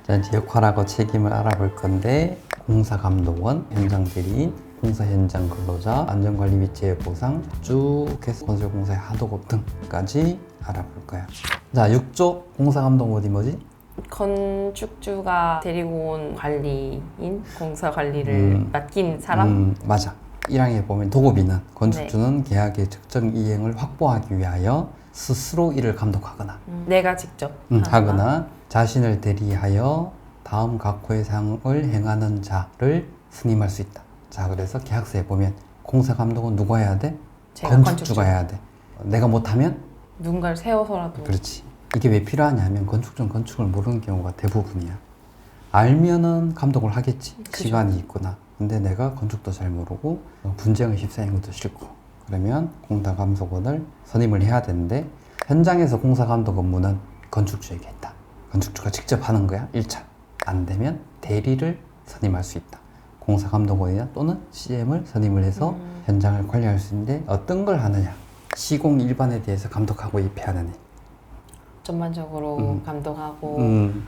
자, 이제 역할하고 책임을 알아볼 건데 공사감독원, 현장대리인, 공사 현장 근로자, 안전관리 및 재해보상 쭉 해서 건설공사의 하도급 등까지 알아볼 거야. 자, 6조 공사감독원 어디 뭐지? 건축주가 데리고 온 관리인, 공사 관리를 맡긴 사람? 맞아. 1항에 보면 도급인은 건축주는 계약의 적정 이행을 확보하기 위하여 스스로 이를 감독하거나 내가 직접 하거나 자신을 대리하여 다음 각호의 사항을 행하는 자를 승인할 수 있다. 자, 그래서 계약서에 보면 공사감독은 누가 해야 돼? 제가 건축주가 해야 돼. 내가 못하면? 누군가를 세워서라도. 그렇지. 이게 왜 필요하냐면 건축주는 건축을 모르는 경우가 대부분이야. 알면은 감독을 하겠지. 그죠. 시간이 있구나. 근데 내가 건축도 잘 모르고 분쟁을 휩싸이는 것도 싫고 그러면 공사감독원을 선임을 해야 되는데 현장에서 공사감독 업무는 건축주에게 있다. 건축주가 직접 하는 거야. 1차. 안 되면 대리를 선임할 수 있다. 공사감독원이나 또는 CM을 선임을 해서 현장을 관리할 수 있는데 어떤 걸 하느냐. 시공 일반에 대해서 감독하고 입회하는 일. 전반적으로 감독하고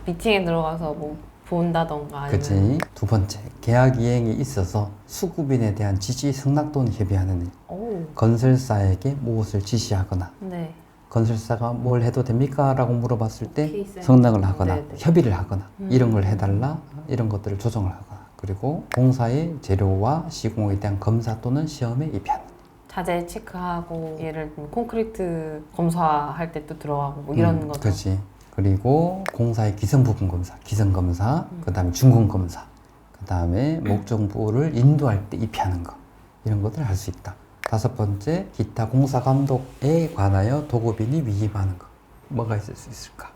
미팅에 들어가서 뭐 본다던가 아니면 그치. 두 번째, 계약 이행에 있어서 수급인에 대한 지시 승낙 또는 협의하는 일. 오. 건설사에게 무엇을 지시하거나 네. 건설사가 뭘 해도 됩니까? 라고 물어봤을 때 오케이, 쌤. 승낙을 하거나 네네. 협의를 하거나 이런 걸 해달라 이런 것들을 조정을 하거나 그리고 공사의 재료와 시공에 대한 검사 또는 시험에 입회하는 일. 자재 체크하고 예를 들면 콘크리트 검사할 때 또 들어가고 뭐 이런 거죠. 그렇지. 그리고 공사의 기성 부분 검사, 기성 검사, 그다음에 준공 검사, 그다음에 목적부를 인도할 때 입회하는 거 이런 것들을 할 수 있다. 다섯 번째, 기타 공사 감독에 관하여 도급인이 위임하는 거 뭐가 있을 수 있을까?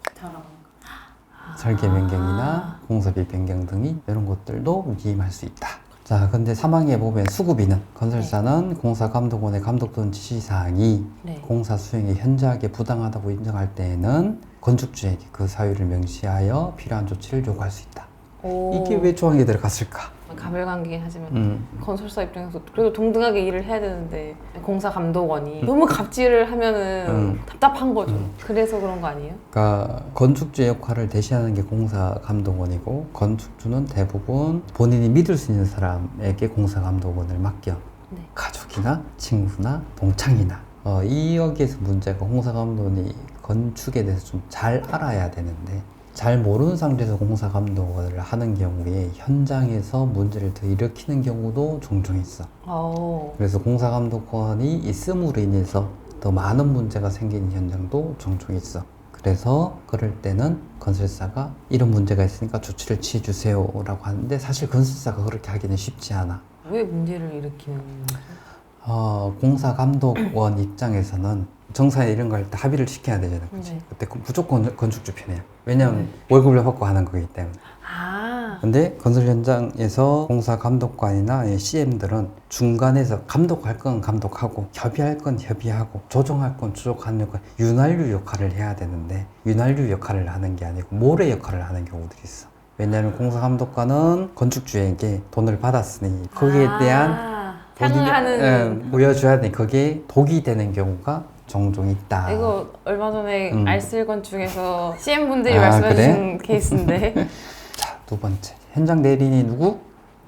설계 변경이나 공사비 변경 등이 이런 것들도 위임할 수 있다. 자, 근데 3항에 보면 수급인은 건설사는 공사감독원의 감독 또는 지시사항이 네. 공사 수행에 현저하게 부당하다고 인정할 때에는 건축주에게 그 사유를 명시하여 필요한 조치를 요구할 수 있다. 오. 이게 왜 조항에 들어갔을까? 가별관계긴 하지만 건설사 입장에서 그래도 동등하게 일을 해야 되는데 공사 감독원이 너무 갑질을 하면은 답답한 거죠. 그래서 그런 거 아니에요? 그러니까 건축주의 역할을 대신하는 게 공사감독원이고 건축주는 대부분 본인이 믿을 수 있는 사람에게 공사감독원을 맡겨. 네. 가족이나 친구나 동창이나 이 여기에서 문제가 공사감독원이 건축에 대해서 좀 잘 알아야 되는데 잘 모르는 상태에서 공사감독을 하는 경우에 현장에서 문제를 더 일으키는 경우도 종종 있어. 오. 그래서 공사감독원이 있음으로 인해서 더 많은 문제가 생기는 현장도 종종 있어. 그래서 그럴 때는 건설사가 이런 문제가 있으니까 조치를 취해 주세요 라고 하는데 사실 건설사가 그렇게 하기는 쉽지 않아. 왜 문제를 일으키는 거죠? 공사감독원 입장에서는 정사에 이런 거 할 때 합의를 시켜야 되잖아. 그치? 네. 그때 무조건 건축주 편이야. 왜냐면 월급을 받고 하는 거기 때문에. 아. 근데 건설 현장에서 공사 감독관이나 CM들은 중간에서 감독할 건 감독하고 협의할 건 협의하고 조정할 건 조정하는 건 윤활유 역할을 해야 되는데 윤활유 역할을 하는 게 아니고 모래 역할을 하는 경우들이 있어. 왜냐하면 공사 감독관은 건축주에게 돈을 받았으니 거기에 대한 상응하는 보여줘야 돼. 그게 독이 되는 경우가 종종 있다. 이거 얼마 전에 알쓸건축에서 CM분들이 말씀해 그래? 주신 케이스인데 자, 두 번째. 현장 대리인이 누구?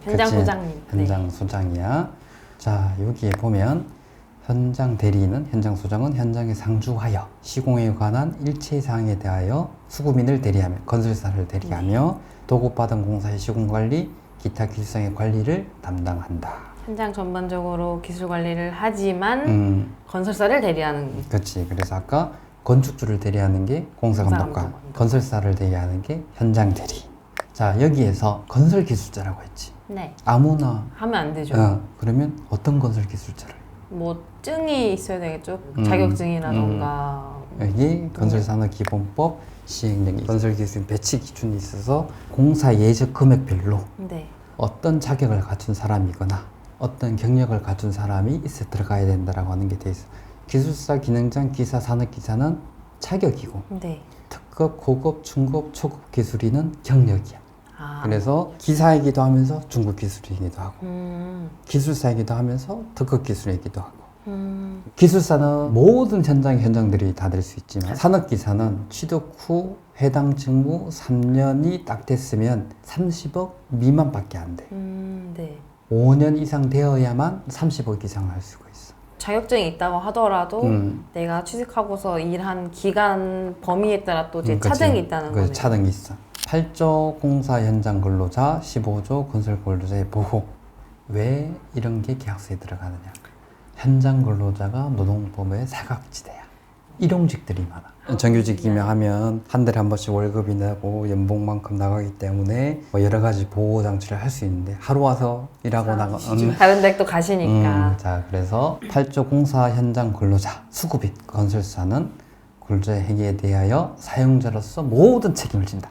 현장 그치? 소장님. 현장 소장이야. 자, 여기에 보면 현장 대리인은 현장 소장은 현장에 상주하여 시공에 관한 일체 사항에 대하여 수급인을 대리하며 건설사를 대리하며 도급받은 공사의 시공 관리, 기타 기술상의 관리를 담당한다. 현장 전반적으로 기술 관리를 하지만 건설사를 대리하는. 그렇지. 그래서 아까 건축주를 대리하는 게 공사감독관, 공사감독관. 건설사를 대리하는 게 현장 대리. 자, 여기에서 건설기술자라고 했지. 네. 아무나 하면 안 되죠. 그러면 어떤 건설기술자를? 뭐 증이 있어야 되겠죠. 자격증이라던가. 여기 건설산업기본법 시행령이 건설기술 배치 기준이 있어서 공사 예적 금액별로 네. 어떤 자격을 갖춘 사람이거나 어떤 경력을 갖춘 사람이 있어 들어가야 된다라고 하는 게 돼 있어. 기술사, 기능장, 기사, 산업기사는 자격이고 네. 특급, 고급, 중급, 초급 기술인은 경력이야. 아. 그래서 기사이기도 하면서 중급 기술이기도 하고 기술사이기도 하면서 특급 기술이기도 하고 기술사는 모든 현장들이 다 될 수 있지만 산업기사는 취득 후 해당 직무 3년이 딱 됐으면 30억 미만밖에 안 돼. 네. 5년 이상 되어야만 30억 이상을 할 수가 있어. 자격증이 있다고 하더라도 내가 취직하고서 일한 기간 범위에 따라 또 이제 그치. 차등이 있다는 거네요. 차등이 있어. 8조 공사 현장 근로자, 15조 건설 근로자의 보호. 왜 이런 게 계약서에 들어가느냐? 현장 근로자가 노동법의 사각지대야. 일용직들이 많아. 정규직이면 하면 한 달에 한 번씩 월급이 나고 연봉만큼 나가기 때문에 뭐 여러 가지 보호 장치를 할 수 있는데 하루 와서 일하고 나가. 다른 데 또 가시니까. 자, 그래서 8조 공사 현장 근로자, 수급인, 건설사는 근로자의 행위에 대하여 사용자로서 모든 책임을 진다.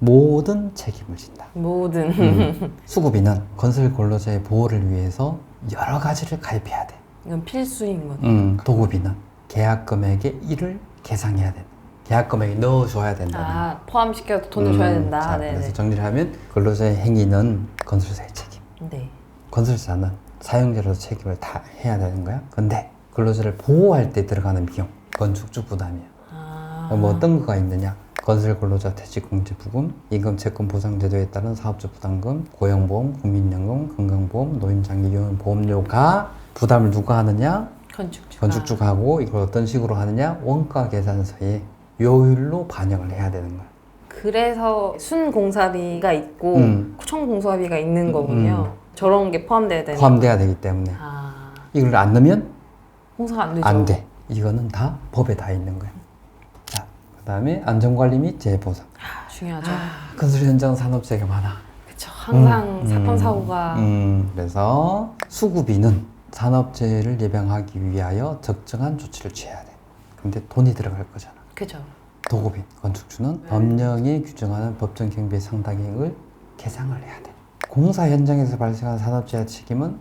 모든 책임을 진다. 모든. 수급인은 건설 근로자의 보호를 위해서 여러 가지를 가입해야 돼. 이건 필수인 거네. 도급인은 계약 금액의 1을 계상해야 된다. 계약 금액에 넣어줘야 된다. 포함시켜서 돈을 줘야 된다. 자, 네네. 그래서 정리를 하면 근로자의 행위는 건설사의 책임. 네. 건설사는 사용자로서 책임을 다 해야 되는 거야. 근데 근로자를 보호할 때 들어가는 비용, 건축주 부담이야. 뭐 어떤 거가 있느냐? 건설 근로자 퇴직공제 부금, 임금 채권 보상 제도에 따른 사업주 부담금, 고용보험, 국민연금, 건강보험, 노인장기요원 보험료가 부담을 누가 하느냐? 건축주가 하고 이걸 어떤 식으로 하느냐? 원가 계산서에 요율로 반영을 해야 되는 거야. 그래서 순공사비가 있고 총공사비가 있는 거군요. 저런 게 포함돼야 되는 포함돼야 되기 때문에 이걸 안 넣으면 공사가 안 되죠. 안 돼. 이거는 다 법에 다 있는 거야. 자, 그다음에 안전관리 및 재해보상. 중요하죠. 건설 현장 산업재해가 많아. 그렇죠. 항상 사건 사고가. 그래서 수급인은 산업재해를 예방하기 위하여 적정한 조치를 취해야 돼. 근데 돈이 들어갈 거잖아. 그렇죠. 도급인, 건축주는 법령이 규정하는 법정 경비의 상당액을 계상을 해야 돼. 공사 현장에서 발생한 산업재해 책임은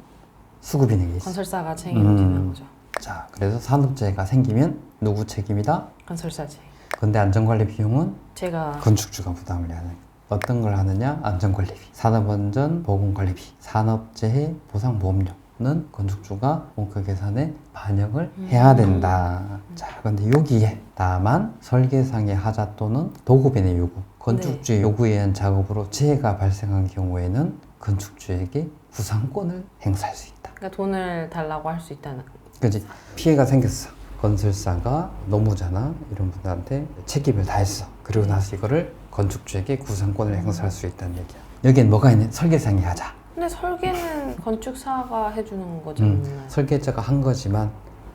수급인에게 있어. 건설사가 책임을 지는 거죠. 자, 그래서 산업재해가 생기면 누구 책임이다? 건설사지. 근데 안전관리 비용은 제가 건축주가 부담을 해야 돼. 어떤 걸 하느냐? 안전관리비, 산업안전 보건관리비, 산업재해 보상보험료는 건축주가 원가 계산에 반영을 해야 된다. 자, 근데 여기에 다만 설계상의 하자 또는 도급인의 요구, 건축주의 요구에 의한 작업으로 재해가 발생한 경우에는 건축주에게 구상권을 행사할 수 있다. 그러니까 돈을 달라고 할 수 있다는. 그지? 피해가 생겼어. 건설사가 노무자나 이런 분들한테 책임을 다했어. 그리고 나서 이거를 건축주에게 구상권을 행사할 수 있다는 얘기야. 여기엔 뭐가 있냐? 설계상의 하자. 근데 설계는 건축사가 해주는 거잖아요. 설계자가 한 거지만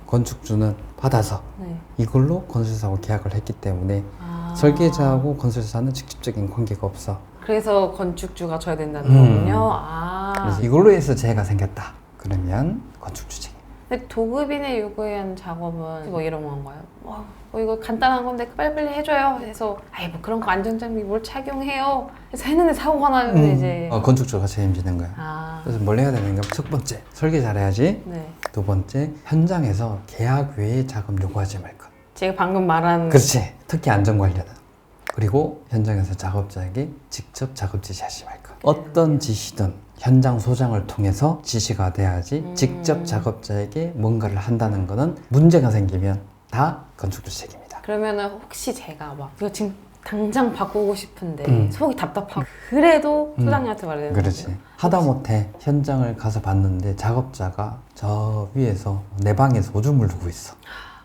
건축주는 받아서 네. 이걸로 건설사하고 계약을 했기 때문에 설계자하고 건설사는 직접적인 관계가 없어. 그래서 건축주가 져야 된다는 거군요. 그래서 이걸로 해서 재해가 생겼다. 그러면 건축주 책임. 근데 도급인의 요구에 의한 작업은 뭐 이런 건가요? 뭐 이거 간단한 건데 빨리빨리 해줘요. 해서 뭐 그런 거 안전장비 뭘 착용해요. 그래서 했는데 사고가 나면 이제 건축주가 책임지는 거야. 그래서 뭘 해야 되는가? 첫 번째, 설계 잘해야지. 네. 두 번째, 현장에서 계약 외의 작업 요구하지 말 것. 제가 방금 말한 그렇지. 특히 안전관리는. 그리고 현장에서 작업자에게 직접 작업 지시하지 말 것. 어떤 지시든 현장 소장을 통해서 지시가 돼야지 직접 작업자에게 뭔가를 한다는 거는 문제가 생기면 다 건축주 책임이다. 그러면은 혹시 제가 막 이거 지금 당장 바꾸고 싶은데 속이 답답하고 그래도 소장님한테 말해야 되는 그렇지. 거죠? 하다못해 현장을 가서 봤는데 작업자가 저 위에서 내 방에서 오줌을 누고 있어.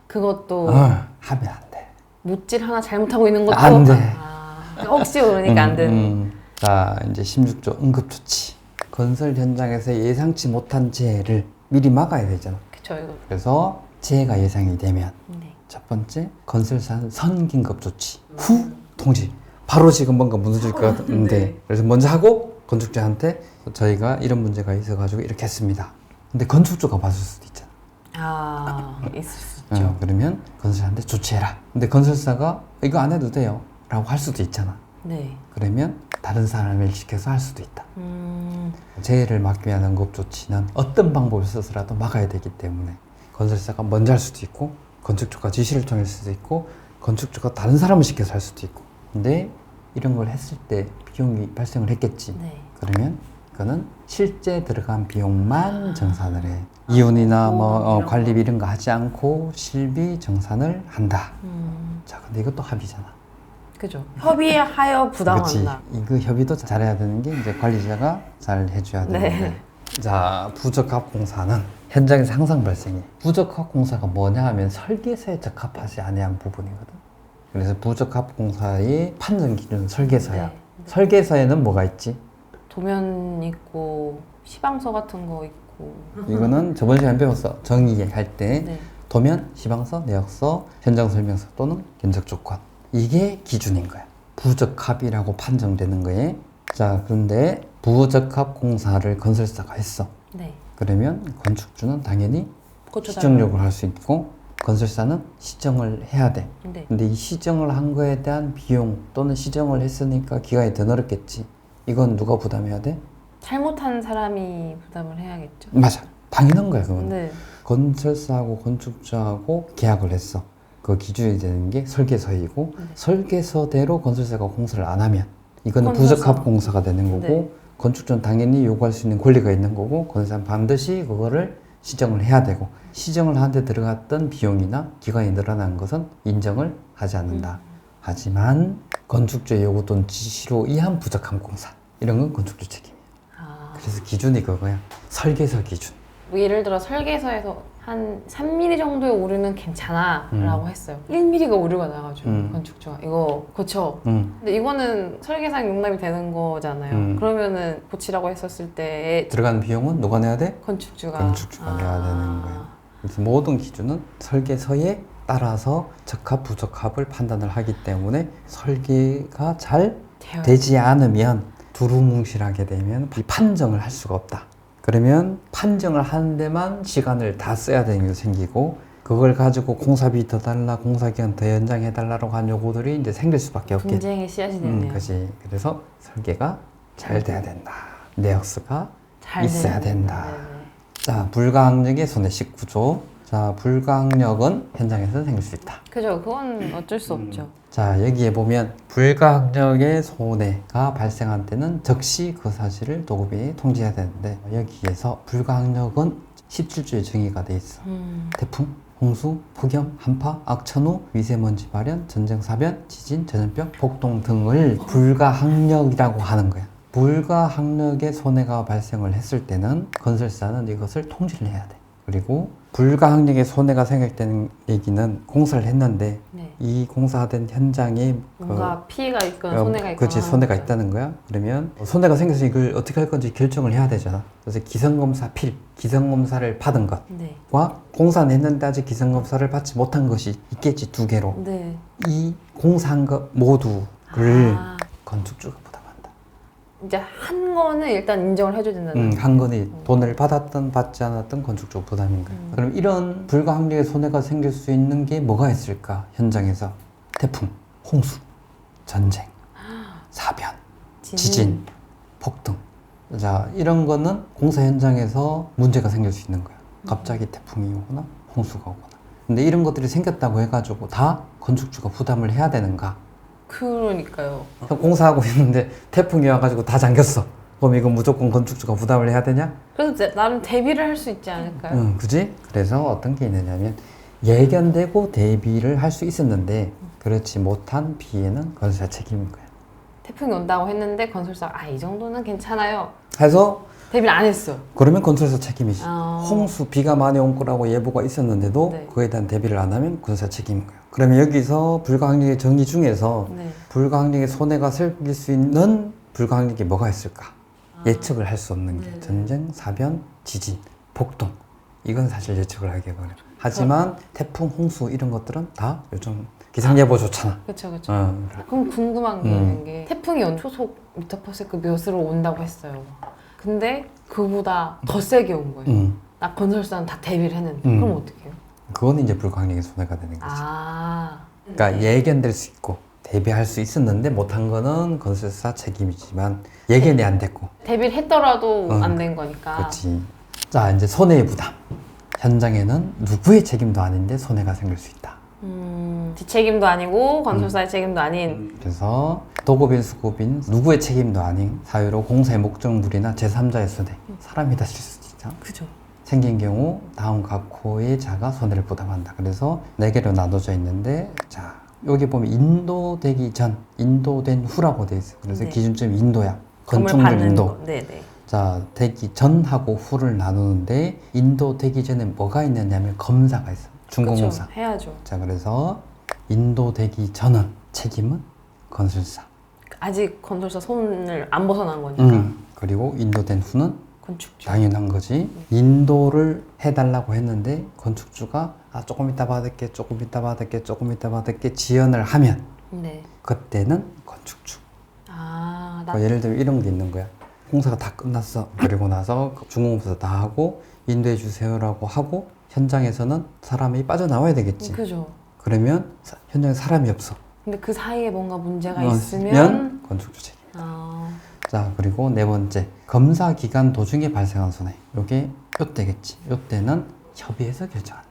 그것도 하면 안 돼. 못질 하나 잘못하고 있는 것도 안 돼. 혹시 모르니까 안 되는. 자, 이제 16조 응급조치. 건설 현장에서 예상치 못한 재해를 미리 막아야 되잖아. 그쵸, 이거. 그래서 재해가 예상이 되면 네. 첫 번째, 건설사는 선긴급 조치 후 통지. 바로 지금 뭔가 무너질 것 같은데 네. 그래서 먼저 하고 건축주한테 저희가 이런 문제가 있어가지고 이렇게 했습니다. 근데 건축주가 봤을 수도 있잖아. 있을 수 있죠. 그러면 건설사한테 조치해라. 근데 건설사가 이거 안 해도 돼요 라고 할 수도 있잖아. 네. 그러면 다른 사람을 시켜서 할 수도 있다. 재해를 막기 위한 응급조치는 어떤 방법을 써서라도 막아야 되기 때문에 건설사가 먼저 할 수도 있고 건축주가 지시를 통할 수도 있고 건축주가 다른 사람을 시켜서 할 수도 있고. 근데 이런 걸 했을 때 비용이 발생을 했겠지. 네. 그러면 그거는 실제 들어간 비용만 정산을 해. 이윤이나 뭐 이런 관리비 이런 거 하지 않고 실비 정산을 한다. 음. 자, 근데 이것도 합의잖아. 그죠. 협의하여 부담한다. 이거 협의도 잘해야 되는 게 이제 관리자가 잘 해줘야 되는데. 자, 부적합공사는 현장에서 항상 발생해. 부적합공사가 뭐냐 하면 설계서에 적합하지 않은 부분이거든. 그래서 부적합공사의 판정 기준은 설계서야. 네. 설계서에는 뭐가 있지? 도면 있고 시방서 같은 거 있고. 이거는 저번 시간에 배웠어. 정의할 때 네. 도면, 시방서, 내역서, 현장 설명서 또는 견적 조건. 이게 기준인 거야. 부적합이라고 판정되는 거에. 자, 그런데 부적합 공사를 건설사가 했어. 네. 그러면 건축주는 당연히 고쳐달라고. 시정 요구를 할 수 있고 건설사는 시정을 해야 돼. 네. 근데 이 시정을 한 거에 대한 비용 또는 시정을 했으니까 기간이 더 늘었겠지. 이건 누가 부담해야 돼? 잘못한 사람이 부담을 해야겠죠. 맞아. 당연한 거야, 그건. 네. 건설사하고 건축주하고 계약을 했어. 그 기준이 되는 게 설계서이고 네. 설계서대로 건설사가 공사를 안 하면 이거는 건설사. 부적합 공사가 되는 거고 네. 건축주는 당연히 요구할 수 있는 권리가 있는 거고 건설사는 반드시 그거를 시정을 해야 되고 시정을 하는데 들어갔던 비용이나 기간이 늘어난 것은 인정을 하지 않는다. 하지만 건축주의 요구 또는 지시로 의한 부적합 공사 이런 건 건축주 책임이야. 아. 그래서 기준이 그거야. 설계서 기준. 뭐 예를 들어 설계서에서 한 3mm 정도의 오류는 괜찮아 라고 했어요. 1mm가 오류가 나가지고 건축주가 이거 고쳐. 근데 이거는 설계상 용납이 되는 거잖아요. 그러면은 고치라고 했었을 때 들어가는 비용은 누가 내야 돼? 건축주가 내야 되는 거야. 그래서 모든 기준은 설계서에 따라서 적합, 부적합을 판단을 하기 때문에 설계가 잘 되어야 되지 않으면 두루뭉실하게 되면 이 판정을 할 수가 없다. 그러면 판정을 하는 데만 시간을 다 써야 되는 게 생기고 그걸 가지고 공사비 더 달라, 공사기간 더 연장해 달라고 한 요구들이 이제 생길 수밖에 없게. 분쟁의 씨앗이 되네요. 그렇지. 그래서 설계가 잘 돼야 된다. 내역서가 잘 있어야 되는 된다. 네네. 자, 불가항력의 손해식 구조. 자, 불가항력은 현장에서 생길 수 있다. 그죠. 그건 어쩔 수 없죠. 자, 여기에 보면 불가항력의 손해가 발생한 때는 즉시 그 사실을 도급이 통지해야 되는데 여기에서 불가항력은 17조에 정의가 돼 있어. 태풍, 홍수, 폭염, 한파, 악천후, 미세먼지 발현, 전쟁사변, 지진, 전염병, 폭동 등을 불가항력이라고 하는 거야. 불가항력의 손해가 발생을 했을 때는 건설사는 이것을 통지를 해야 돼. 그리고 불가항력의 손해가 생각되는 얘기는 공사를 했는데 네. 이 공사된 현장에 뭔가 피해가 있거나 손해가 있거나 그렇지, 손해가 하는 거죠. 있다는 거야. 그러면 손해가 생겨서 이걸 어떻게 할 건지 결정을 해야 되잖아. 그래서 기성검사 기성검사를 받은 것과 네. 공사는 했는데 아직 기성검사를 받지 못한 것이 있겠지, 두 개로. 네. 이 공사한 것 모두를 아, 건축주가 부담한다. 이제 한 거는 일단 인정을 해줘야 된다는 한 건이 돈을 받았든 받지 않았든 건축주 부담인 거야. 그럼 이런 불가항력의 손해가 생길 수 있는 게 뭐가 있을까? 현장에서 태풍, 홍수, 전쟁, 사변, 지진, 폭등. 자, 이런 거는 공사 현장에서 문제가 생길 수 있는 거야. 갑자기 태풍이 오거나 홍수가 오거나. 근데 이런 것들이 생겼다고 해가지고 다 건축주가 부담을 해야 되는가? 그러니까요. 공사하고 있는데 태풍이 와가지고 다 잠겼어. 그럼 이건 무조건 건축주가 부담을 해야 되냐? 그래서 나름 대비를 할 수 있지 않을까요? 응, 그지? 그래서 어떤 게 있느냐면 예견되고 대비를 할 수 있었는데 그렇지 못한 피해는 건설사 책임인 거야. 태풍이 온다고 했는데 건설사가 이 정도는 괜찮아요. 해서 대비를 안 했어. 그러면 건설사 책임이지. 아. 홍수, 비가 많이 온 거라고 예보가 있었는데도 네. 그에 대한 대비를 안 하면 건설사 책임인 거야. 그러면 여기서 불가항력의 정의 중에서 네. 불가항력의 손해가 생길 수 있는 불가항력이 뭐가 있을까? 예측을 할 수 없는 게 네네. 전쟁, 사변, 지진, 폭동. 이건 사실 예측을 하기 어려워. 하지만 태풍, 홍수 이런 것들은 다 요즘 기상예보 좋잖아. 그렇죠, 그렇죠. 어. 그럼 궁금한 게 있는 게 태풍이 초속 미터/s 몇으로 온다고 했어요. 근데 그보다 더 세게 온 거예요. 나 건설사는 다 대비를 했는데 그럼 어떻게 해요? 그거는 이제 불가항력의 손해가 되는 거지. 아, 그러니까 예견될 수 있고 대비할 수 있었는데 못한 거는 건설사 책임이지만 예견이 안 됐고. 대비를 했더라도 안 된 거니까. 그렇지. 자, 이제 손해의 부담. 현장에는 누구의 책임도 아닌데 손해가 생길 수 있다. 뒷책임도 아니고 건설사의 책임도 아닌. 그래서 도급인, 수급인 누구의 책임도 아닌 사유로 공사의 목적물이나 제3자의 손해, 사람이 다칠 수도 있죠. 그죠. 생긴 경우 다음 각호의 자가 손해를 부담한다. 그래서 4개로 나눠져 있는데, 자 여기 보면 인도되기 전, 인도된 후라고 돼 있어요. 그래서 네. 기준점이 인도야. 건물 건축물 받는 인도. 거. 네네. 자, 되기 전하고 후를 나누는데 인도되기 전에 뭐가 있느냐면 검사가 있어요. 준공공사. 그쵸. 해야죠. 자, 그래서 인도되기 전은 책임은 건설사. 아직 건설사 손을 안 벗어난 거니까. 그리고 인도된 후는 건축주. 당연한 거지. 인도를 해달라고 했는데 건축주가 조금 이따 받을게, 조금 이따 받을게, 조금 이따 받을게 지연을 하면 네. 그때는 건축주. 나 예를 들면 이런 게 있는 거야. 공사가 다 끝났어. 그리고 나서 준공공사 다 하고 인도해 주세요라고 하고 현장에서는 사람이 빠져나와야 되겠지. 그죠. 그러면 현장에 사람이 없어. 근데 그 사이에 뭔가 문제가 면 있으면 건축주 책임. 아, 자, 그리고 네 번째, 검사 기간 도중에 발생한 손해. 요게 요때겠지. 요때는 협의해서 결정한다.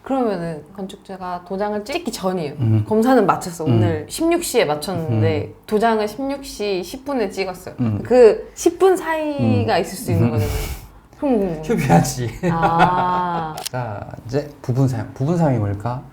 그러면은 건축주가 도장을 찍기 전이에요. 검사는 마쳤어. 오늘 16시에 맞췄는데 도장을 16시 10분에 찍었어요. 그 10분 사이가 있을 수 있는 거잖아요. 협의하지. 아, 자, 이제 부분 사용. 부분 사용이 뭘까?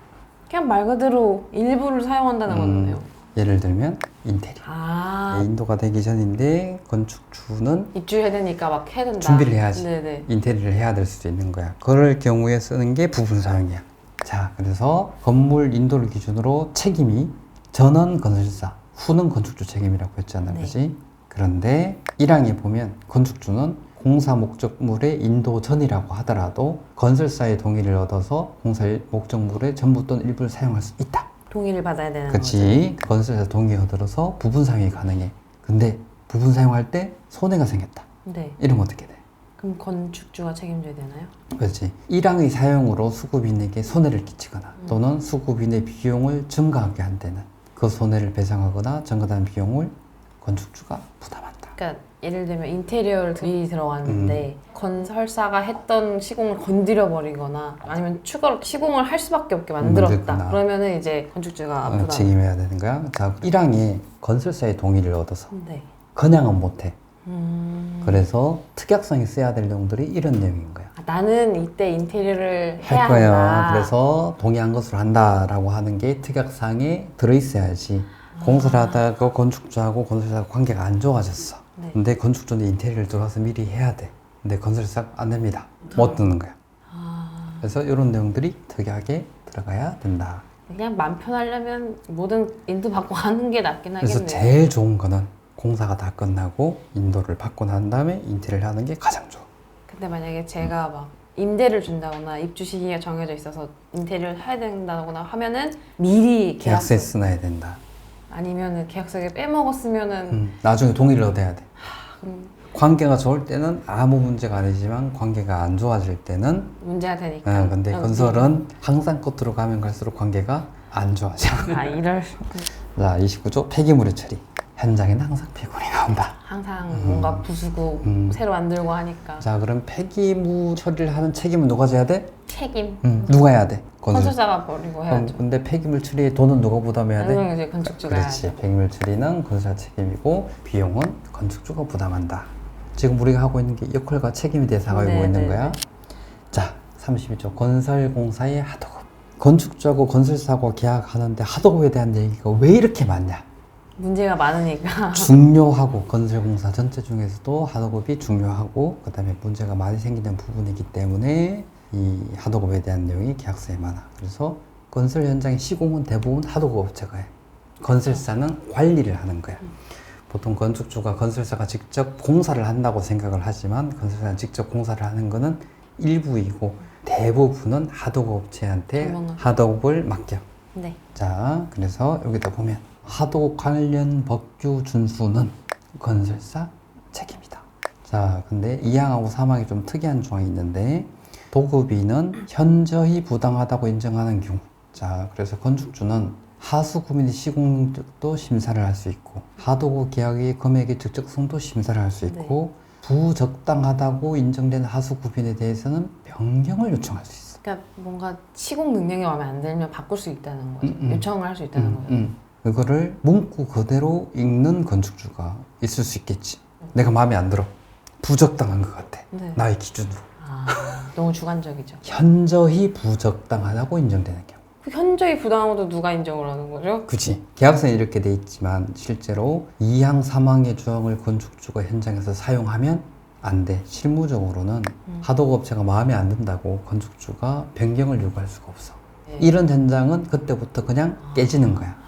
그냥 말 그대로 일부를 사용한다는 거네요. 예를 들면 인테리어. 아, 인도가 되기 전인데 건축주는 입주해야 되니까 막 해야 된다. 준비를 해야지. 네네. 인테리어를 해야 될 수도 있는 거야. 그럴 경우에 쓰는 게 부분 사용이야. 자, 그래서 건물 인도를 기준으로 책임이 전원 건설사, 후는 건축주 책임이라고 했잖아. 네. 그지? 그런데 1항에 보면 건축주는 공사 목적물의 인도 전이라고 하더라도 건설사의 동의를 얻어서 공사 목적물의 전부 또는 일부를 사용할 수 있다. 동의를 받아야 되는 거죠. 그치? 건설사 동의 얻어서 부분 사용이 가능해. 근데 부분 사용할 때 손해가 생겼다. 네. 이러면 어떻게 돼? 그럼 건축주가 책임져야 되나요? 그렇지. 1항의 사용으로 수급인에게 손해를 끼치거나 또는 수급인의 비용을 증가하게 한 데는 그 손해를 배상하거나 증가한 비용을 건축주가 부담한다. 그러니까 예를 들면 인테리어를 미리 들어갔는데 건설사가 했던 시공을 건드려 버리거나 아니면 추가로 시공을 할 수밖에 없게 만들었다. 만들거나. 그러면은 이제 건축주가 부담. 책임해야 되는 거야. 자, 1항에 건설사의 동의를 얻어서 네. 그냥은 못해. 그래서 그래서 특약성이 써야 될 내용들이 이런 내용인 거야. 나는 이때 인테리어를 할 해야 거야. 한다. 그래서 동의한 것으로 한다라고 하는 게 특약상에 들어있어야지. 공사를 하다가 건축주하고 건설사하고 관계가 안 좋아졌어. 네. 근데 건축주는 인테리어를 들어가서 미리 해야 돼. 근데 건설사 안 됩니다. 못 듣는 거야. 그래서 이런 내용들이 특이하게 들어가야 된다. 그냥 맘 편하려면 뭐든 인도 받고 하는 게 낫긴 그래서 하겠네요. 제일 좋은 거는 공사가 다 끝나고 인도를 받고 난 다음에 인테리어를 하는 게 가장 좋아. 근데 만약에 제가 막 임대를 준다거나 입주 시기가 정해져 있어서 인테리어를 해야 된다거나 하면은 미리 계약서에 계약서 써놔야 된다. 아니면은 계약서에 빼먹었으면은 나중에 동의를 얻어야 돼. 그럼 관계가 좋을 때는 아무 문제가 아니지만 관계가 안 좋아질 때는 문제가 되니까. 근데 건설은 항상 끝으로 가면 갈수록 관계가 안 좋아져. 이럴 자, 29조 폐기물의 처리. 현장에는 항상 폐기물이 나온다. 항상 뭔가 부수고 새로 만들고 하니까 자, 그럼 폐기물 처리를 하는 책임은 누가 져야 돼? 책임 누가 해야 돼? 건설사가 버리고 해야죠. 근데 폐기물 처리의 돈은 누가 부담해야 돼? 그건 이제 건축주가 그렇지. 해야죠. 폐기물 처리는 건설사 책임이고 비용은 건축주가 부담한다. 지금 우리가 하고 있는 게 역할과 책임에 대해서 하고 네, 있는 네, 거야. 네. 자, 32조 건설공사의 하도급. 건축주하고 건설사하고 계약하는데 하도급에 대한 얘기가 왜 이렇게 많냐? 문제가 많으니까. 중요하고 건설공사 전체 중에서도 하도급이 중요하고 그 다음에 문제가 많이 생기는 부분이기 때문에 이 하도급에 대한 내용이 계약서에 많아. 그래서 건설 현장의 시공은 대부분 하도급 업체가 해. 건설사는 관리를 하는 거야. 보통 건축주가 건설사가 직접 공사를 한다고 생각을 하지만 건설사는 직접 공사를 하는 거는 일부이고 대부분은 하도급 업체한테 전문가. 하도급을 맡겨. 네. 자, 그래서 여기다 보면 하도급 관련 법규 준수는 건설사 책임이다. 자, 근데 2항하고 3항이 좀 특이한 조항이 있는데 도급인은 현저히 부당하다고 인정하는 경우. 자, 그래서 건축주는 하수 구민의 시공 능력도 심사를 할 수 있고 하도급 계약의 금액의 적정성도 심사를 할 수 있고 부적당하다고 인정된 하수 구빈에 대해서는 변경을 요청할 수 있어. 그러니까 뭔가 시공 능력이 마음에 안 들면 바꿀 수 있다는 거죠. 요청을 할 수 있다는 거죠. 그거를 문구 그대로 읽는 건축주가 있을 수 있겠지. 내가 마음에 안 들어. 부적당한 것 같아. 네. 나의 기준으로. 너무 주관적이죠. 현저히 부적당하다고 인정되는 경우. 그 현저히 부당하고도 누가 인정을 하는 거죠? 그치. 계약서에 이렇게 돼 있지만 실제로 2항, 3항의 조항을 건축주가 현장에서 사용하면 안 돼. 실무적으로는 하도업체가 마음에 안 든다고 건축주가 변경을 요구할 수가 없어. 네. 이런 현장은 그때부터 그냥 깨지는 거야.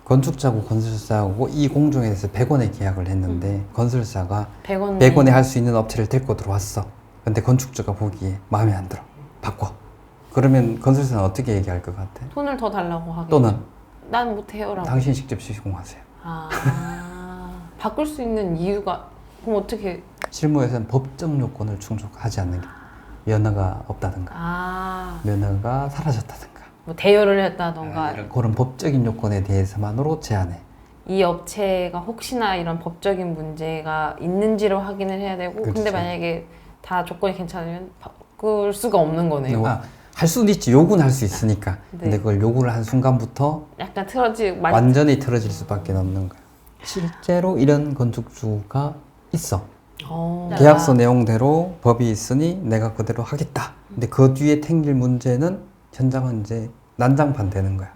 건축자하고 건설사하고 이 공정에 대해서 100원에 계약을 했는데 건설사가 100원에 할 수 있는 업체를 데리고 들어왔어. 근데 건축주가 보기에 마음에 안 들어. 바꿔. 그러면 건설사는 어떻게 얘기할 것 같아? 돈을 더 달라고 하겠죠. 또는 난 못해요라고. 당신 직접 시공하세요. 바꿀 수 있는 이유가 그럼 어떻게? 실무에서는 법적 요건을 충족하지 않는 게 면허가 없다든가 면허가 사라졌다든가 뭐 대여를 했다던가 이런 그런 법적인 요건에 대해서만으로 제한해. 이 업체가 혹시나 이런 법적인 문제가 있는지를 확인을 해야 되고 그렇죠. 근데 만약에 다 조건이 괜찮으면 바꿀 수가 없는 거네요. 할 수는 있지. 요구는 할 수 있으니까. 네. 근데 그걸 요구를 한 순간부터 약간 틀어지고 완전히 틀어질 수밖에 없는 거야. 실제로 이런 건축주가 있어. 계약서 내용대로 법이 있으니 내가 그대로 하겠다. 근데 그 뒤에 생길 문제는 현장은 이제 난장판 되는 거야.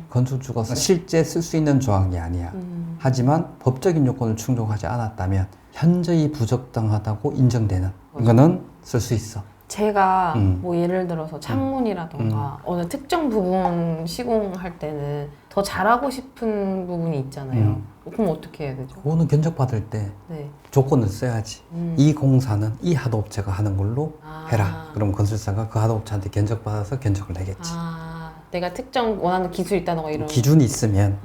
건축주가 실제 쓸 수 있는 조항이 아니야. 하지만 법적인 요건을 충족하지 않았다면 현저히 부적당하다고 인정되는 이거는 쓸 수 있어. 제가 뭐 예를 들어서 창문이라던가 어느 특정 부분 시공할 때는 더 잘하고 싶은 부분이 있잖아요. 그럼 어떻게 해야 되죠? 그거는 견적받을 때 네. 조건을 써야지. 이 공사는 이 하도업체가 하는 걸로 해라. 그럼 건설사가 그 하도업체한테 견적받아서 견적을 내겠지. 내가 특정 원하는 기술이 있다던가 이런 기준이 있으면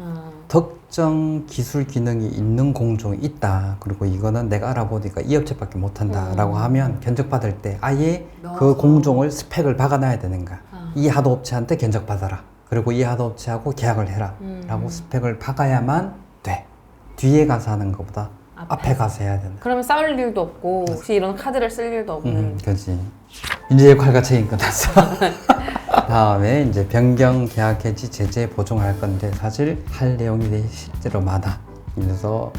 특정 기술 기능이 있는 공정이 있다. 그리고 이거는 내가 알아보니까 이 업체밖에 못한다 라고 하면 견적받을 때 아예 그 공정을 스펙을 박아놔야 되는 거야. 이 하도업체한테 견적받아라. 그리고 이 하도업체하고 계약을 해라 라고 스펙을 박아야만 돼. 뒤에 가서 하는 것보다 앞에 가서 해야 된다. 그러면 싸울 일도 없고 혹시 이런 카드를 쓸 일도 없는 그렇지. 이제 역할과 책임 끝났어. 다음에 이제 변경 계약 해지 제재 보정할 건데 사실 할 내용이 되게 실제로 많아. 그래서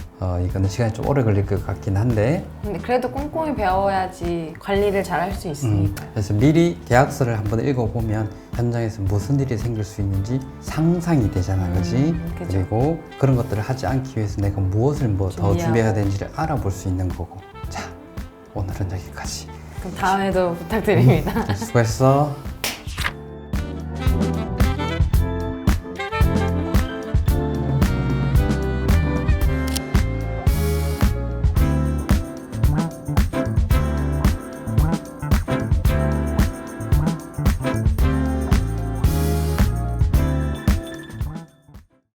이거는 시간이 좀 오래 걸릴 것 같긴 한데 근데 그래도 꼼꼼히 배워야지 관리를 잘 할 수 있으니까요. 그래서 미리 계약서를 한번 읽어보면 현장에서 무슨 일이 생길 수 있는지 상상이 되잖아, 그지? 그죠. 그리고 그런 것들을 하지 않기 위해서 내가 무엇을 뭐 더 준비해야 되는지를 알아볼 수 있는 거고. 자, 오늘은 여기까지. 그럼 다음에도 부탁드립니다. 수고했어.